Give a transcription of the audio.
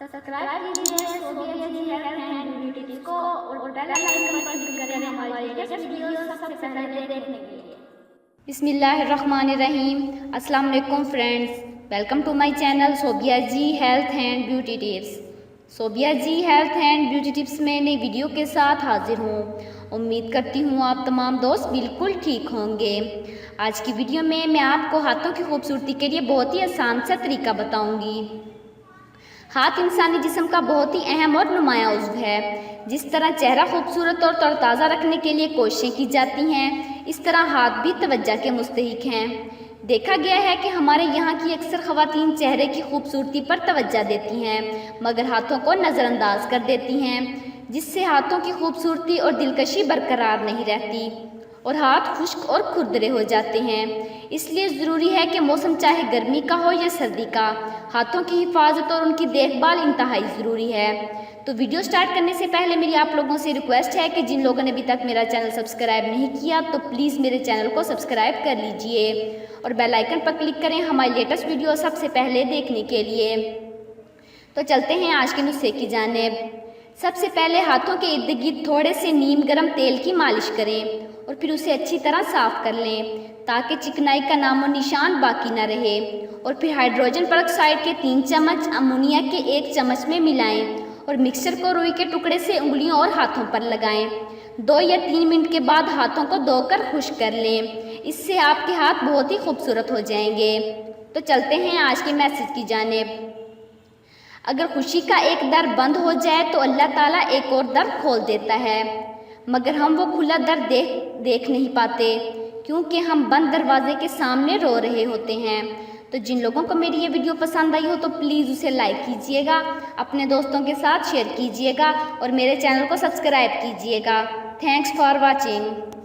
Subscribe कीजिए Sobia ji health and beauty tips को और बेल आइकन पर क्लिक करें हमारी लेटेस्ट वीडियो सबसे पहले देखने के लिए। बिस्मिल्लाहिर्रहमानिर्रहीम। अस्सलाम वालेकुम friends, welcome to my channel Sobia ji health and beauty tips. Sobia ji health and beauty tips में नई वीडियो के साथ हाजिर हूँ। उम्मीद करती हूँ आप तमाम दोस्त बिल्कुल ठीक होंगे। आज की वीडियो में मैं आपको हाथों की खूबसूरती के लिए बहुत ही आसान सा तरीका बताऊँगी। हाथ इंसानी जिस्म का बहुत ही अहम और नुमायाँ उज़्व है। जिस तरह चेहरा खूबसूरत और तरोताज़ा रखने के लिए कोशिशें की जाती हैं, इस तरह हाथ भी तवज्जो के मुस्तहिक हैं। देखा गया है कि हमारे यहाँ की अक्सर ख़वातीन चेहरे की खूबसूरती पर तवज्जो देती हैं, मगर हाथों को नज़रअंदाज कर देती हैं, जिससे हाथों की खूबसूरती और दिलकशी बरकरार नहीं रहती और हाथ खुश्क और खुरदरे हो जाते हैं। इसलिए ज़रूरी है कि मौसम चाहे गर्मी का हो या सर्दी का, हाथों की हिफाजत और उनकी देखभाल इंतहाई ज़रूरी है। तो वीडियो स्टार्ट करने से पहले मेरी आप लोगों से रिक्वेस्ट है कि जिन लोगों ने अभी तक मेरा चैनल सब्सक्राइब नहीं किया तो प्लीज़ मेरे चैनल को सब्सक्राइब कर लीजिए और बेल आइकन पर क्लिक करें हमारी लेटेस्ट वीडियो सबसे पहले देखने के लिए। तो चलते हैं आज के नुस्खे की जानिब। सबसे पहले हाथों के इर्द गिर्द थोड़े से नीम गर्म तेल की मालिश करें और फिर उसे अच्छी तरह साफ़ कर लें ताकि चिकनाई का नामो निशान बाकी ना रहे। और फिर हाइड्रोजन पेरोक्साइड के 3 चम्मच अमोनिया के 1 चम्मच में मिलाएं और मिक्सचर को रुई के टुकड़े से उंगलियों और हाथों पर लगाएं। 2 या 3 मिनट के बाद हाथों को धोकर खुश्क कर लें। इससे आपके हाथ बहुत ही खूबसूरत हो जाएंगे। तो चलते हैं आज के मैसेज की जानिब। अगर खुशी का एक दर बंद हो जाए तो अल्लाह ताला एक और दर खोल देता है, मगर हम वो खुला दर देख नहीं पाते क्योंकि हम बंद दरवाजे के सामने रो रहे होते हैं। तो जिन लोगों को मेरी ये वीडियो पसंद आई हो तो प्लीज़ उसे लाइक कीजिएगा, अपने दोस्तों के साथ शेयर कीजिएगा और मेरे चैनल को सब्सक्राइब कीजिएगा। Thanks for watching.